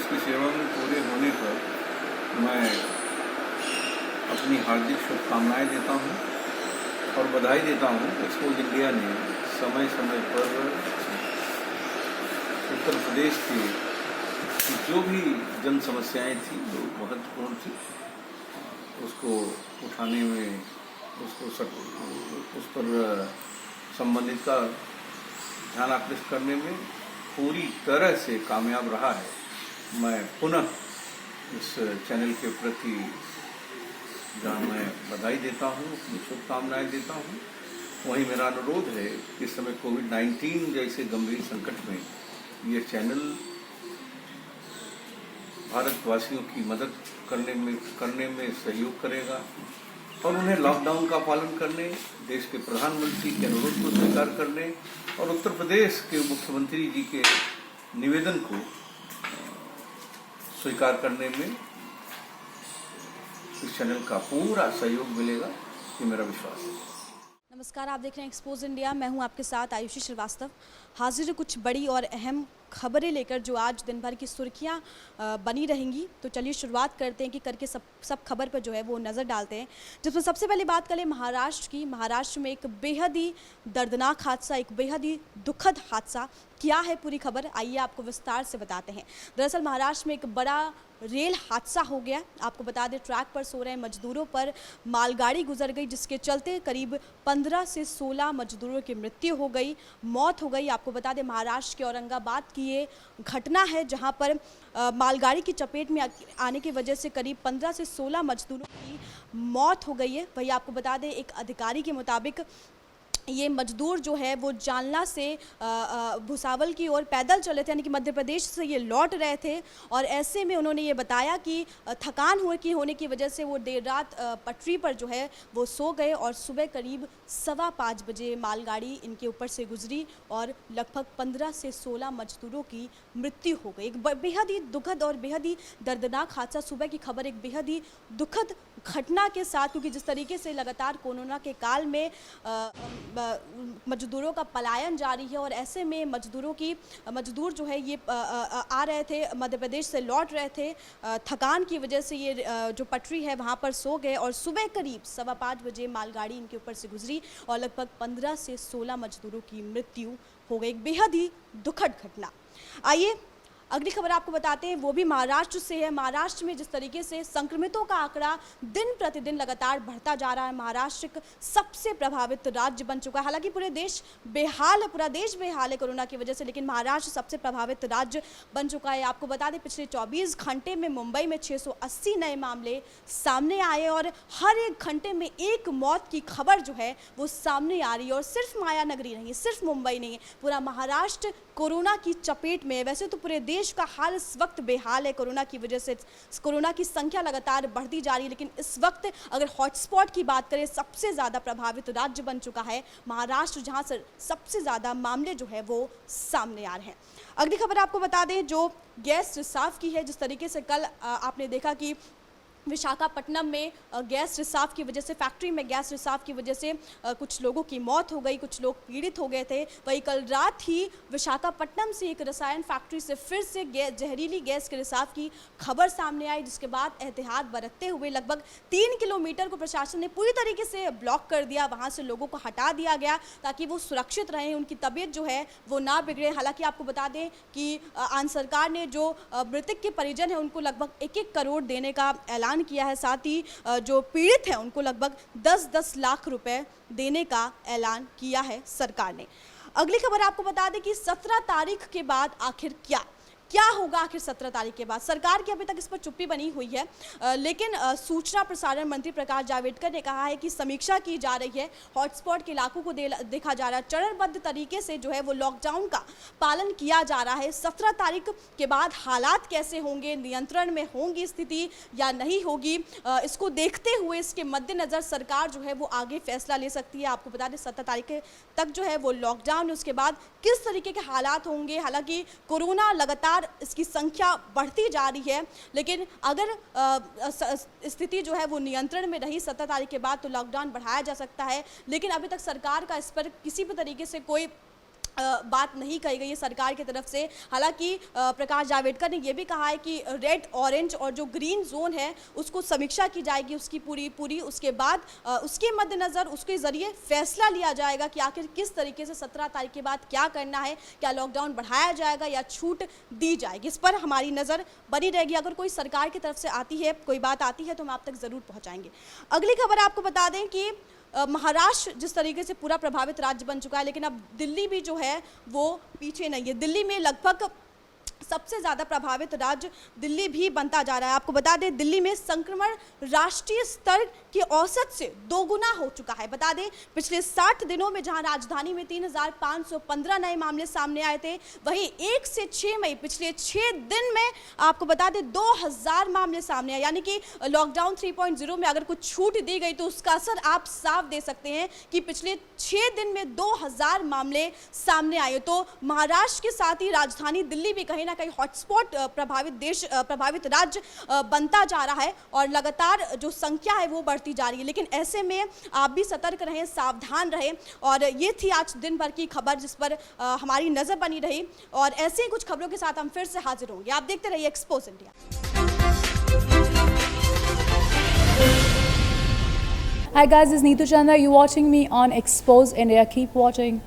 उसकी सेवा में पूरे होने पर मैं अपनी हार्दिक शुभकामनाएं देता हूं और बधाई देता हूं। एक्सपोज इंडिया ने समय समय पर उत्तर प्रदेश की जो भी जन समस्याएं थी जो महत्वपूर्ण थी उसको उठाने में, उस पर संबंधित का ध्यान आकृष्ट करने में पूरी तरह से कामयाब रहा है। मैं पुनः इस चैनल के प्रति जहाँ मैं बधाई देता हूँ, अपनी शुभकामनाएं देता हूँ, वहीं मेरा अनुरोध है कि इस समय कोविड-19 जैसे गंभीर संकट में ये चैनल भारतवासियों की मदद करने में सहयोग करेगा और उन्हें लॉकडाउन का पालन करने, देश के प्रधानमंत्री के अनुरोध को स्वीकार करने और उत्तर प्रदेश के मुख्यमंत्री जी के निवेदन को स्वीकार करने में इस चैनल का पूरा सहयोग मिलेगा, ये मेरा विश्वास है। नमस्कार, आप देख रहे हैं एक्सपोज इंडिया। मैं हूं आपके साथ आयुषी श्रीवास्तव। हाजिर कुछ बड़ी और अहम खबरें लेकर जो आज दिन भर की सुर्खियां बनी रहेंगी। तो चलिए शुरुआत करते हैं कि करके सब खबर पर जो है वो नज़र डालते हैं, जिसमें सबसे पहले बात करें महाराष्ट्र की। महाराष्ट्र में एक बेहद ही दर्दनाक हादसा, एक बेहद ही दुखद हादसा। क्या है पूरी खबर, आइए आपको विस्तार से बताते हैं। दरअसल महाराष्ट्र में एक बड़ा रेल हादसा हो गया। आपको बता दें, ट्रैक पर सो रहे मजदूरों पर मालगाड़ी गुजर गई, जिसके चलते करीब 15 से 16 मजदूरों की मृत्यु हो गई, मौत हो गई। आपको बता दें, महाराष्ट्र के औरंगाबाद की ये घटना है, जहां पर मालगाड़ी की चपेट में आने की वजह से करीब 15 से 16 मजदूरों की मौत हो गई है। वही आपको बता दें, एक अधिकारी के मुताबिक ये मजदूर जो है वो जालना से भुसावल की ओर पैदल चले थे, यानी कि मध्य प्रदेश से ये लौट रहे थे। और ऐसे में उन्होंने ये बताया कि थकान होने की वजह से वो देर रात पटरी पर जो है वो सो गए और सुबह करीब 5:15 बजे मालगाड़ी इनके ऊपर से गुजरी और लगभग 15 से 16 मजदूरों की मृत्यु हो गई। एक बेहद ही दुखद और बेहद ही दर्दनाक हादसा। सुबह की खबर एक बेहद ही दुखद घटना के साथ, क्योंकि जिस तरीके से लगातार कोरोना के काल में मजदूरों का पलायन जारी है और ऐसे में मजदूर जो है ये आ रहे थे, मध्य प्रदेश से लौट रहे थे, थकान की वजह से ये जो पटरी है वहाँ पर सो गए और सुबह करीब 5:15 बजे मालगाड़ी इनके ऊपर से गुजरी और लगभग 15 से 16 मजदूरों की मृत्यु हो गई। एक बेहद ही दुखद घटना। आइए अगली खबर आपको बताते हैं, वो भी महाराष्ट्र से है। महाराष्ट्र में जिस तरीके से संक्रमितों का आंकड़ा दिन प्रतिदिन लगातार बढ़ता जा रहा है, महाराष्ट्र एक सबसे प्रभावित राज्य बन चुका है। हालांकि पूरा देश बेहाल है कोरोना की वजह से, लेकिन महाराष्ट्र सबसे प्रभावित राज्य बन चुका है। आपको बता दें, पिछले 24 घंटे में मुंबई में 680 नए मामले सामने आए और हर एक घंटे में एक मौत की खबर जो है वो सामने आ रही है। और सिर्फ माया नगरी नहीं, सिर्फ मुंबई नहीं, पूरा महाराष्ट्र कोरोना की चपेट में है। वैसे तो पूरे देश का हाल इस वक्त बेहाल है कोरोना की वजह से, कोरोना की संख्या लगातार बढ़ती जा रही है, लेकिन इस वक्त अगर हॉटस्पॉट की बात करें, सबसे ज़्यादा प्रभावित राज्य बन चुका है महाराष्ट्र, जहां से सबसे ज़्यादा मामले जो है वो सामने आ रहे हैं। अगली खबर आपको बता दें, जो गैस रिसाव की है। जिस तरीके से कल आपने देखा कि विशाखापट्टनम में गैस रिसाव की वजह से, फैक्ट्री में गैस रिसाव की वजह से कुछ लोगों की मौत हो गई, कुछ लोग पीड़ित हो गए थे। वही कल रात ही विशाखापट्टनम से एक रसायन फैक्ट्री से फिर से जहरीली गैस के रिसाव की खबर सामने आई, जिसके बाद एहतियात बरतते हुए लगभग 3 किलोमीटर को प्रशासन ने पूरी तरीके से ब्लॉक कर दिया। वहाँ से लोगों को हटा दिया गया ताकि वो सुरक्षित रहें, उनकी तबीयत जो है वो ना बिगड़े। हालांकि आपको बता दें कि आंध्र सरकार ने जो मृतक के परिजन हैं उनको लगभग 1-1 करोड़ देने का ऐलान किया है। साथ ही जो पीड़ित हैं उनको लगभग 10-10 लाख रुपए देने का ऐलान किया है सरकार ने। अगली खबर आपको बता दें कि 17 तारीख के बाद आखिर क्या होगा। आखिर 17 तारीख के बाद सरकार की अभी तक इस पर चुप्पी बनी हुई है, लेकिन सूचना प्रसारण मंत्री प्रकाश जावड़ेकर ने कहा है कि समीक्षा की जा रही है, हॉटस्पॉट के इलाकों को देखा जा रहा है, चरणबद्ध तरीके से जो है वो लॉकडाउन का पालन किया जा रहा है। 17 तारीख के बाद हालात कैसे होंगे, नियंत्रण में होंगी स्थिति या नहीं होगी, इसको देखते हुए, इसके मद्देनज़र सरकार जो है वो आगे फैसला ले सकती है। आपको बता दें 17 तारीख तक जो है वो लॉकडाउन, उसके बाद किस तरीके के हालात होंगे। हालांकि कोरोना लगातार इसकी संख्या बढ़ती जा रही है, लेकिन अगर स्थिति जो है वो नियंत्रण में रही 17 तारीख के बाद तो लॉकडाउन बढ़ाया जा सकता है। लेकिन अभी तक सरकार का इस पर किसी भी तरीके से कोई बात नहीं कही गई है सरकार की तरफ से। हालांकि प्रकाश जावड़ेकर ने यह भी कहा है कि रेड, ऑरेंज और जो ग्रीन जोन है उसको समीक्षा की जाएगी उसकी पूरी। उसके बाद उसके मद्देनज़र उसके ज़रिए फैसला लिया जाएगा कि आखिर किस तरीके से 17 तारीख के बाद क्या करना है, क्या लॉकडाउन बढ़ाया जाएगा या छूट दी जाएगी। इस पर हमारी नज़र बनी रहेगी। अगर कोई सरकार की तरफ से आती है, कोई बात आती है तो हम आप तक ज़रूर पहुँचाएंगे। अगली खबर आपको बता दें कि महाराष्ट्र जिस तरीके से पूरा प्रभावित राज्य बन चुका है, लेकिन अब दिल्ली भी जो है वो पीछे नहीं है। दिल्ली में लगभग सबसे ज़्यादा प्रभावित राज्य दिल्ली भी बनता जा रहा है। आपको बता दें दिल्ली में संक्रमण राष्ट्रीय स्तर की औसत से 2 गुना हो चुका है। बता दें पिछले 60 दिनों में जहां राजधानी में 3,515 नए मामले सामने आए थे, वहीं 1 से 6 मई पिछले 6 दिन में आपको बता दें 2000 मामले सामने आए। यानी कि लॉकडाउन 3.0 में अगर कुछ छूट दी गई तो उसका असर आप साफ दे सकते हैं कि पिछले 6 दिन में 2000 मामले सामने आए। तो महाराष्ट्र के साथ ही राजधानी दिल्ली भी कहीं ना कहीं हॉटस्पॉट प्रभावित राज्य बनता जा रहा है और लगातार जो संख्या है वो बढ़ती जा रही है। लेकिन ऐसे में आप भी सतर्क रहें, सावधान रहें। और ये थी आज दिन भर की खबर जिस पर हमारी नज़र बनी रही, और ऐसे ही कुछ खबरों के साथ हम फिर से हाजिर होंगे। आप देखते रहिए expose India. Hi guys, this is Neetu Chandra. You're watching me on Expose India. Keep watching.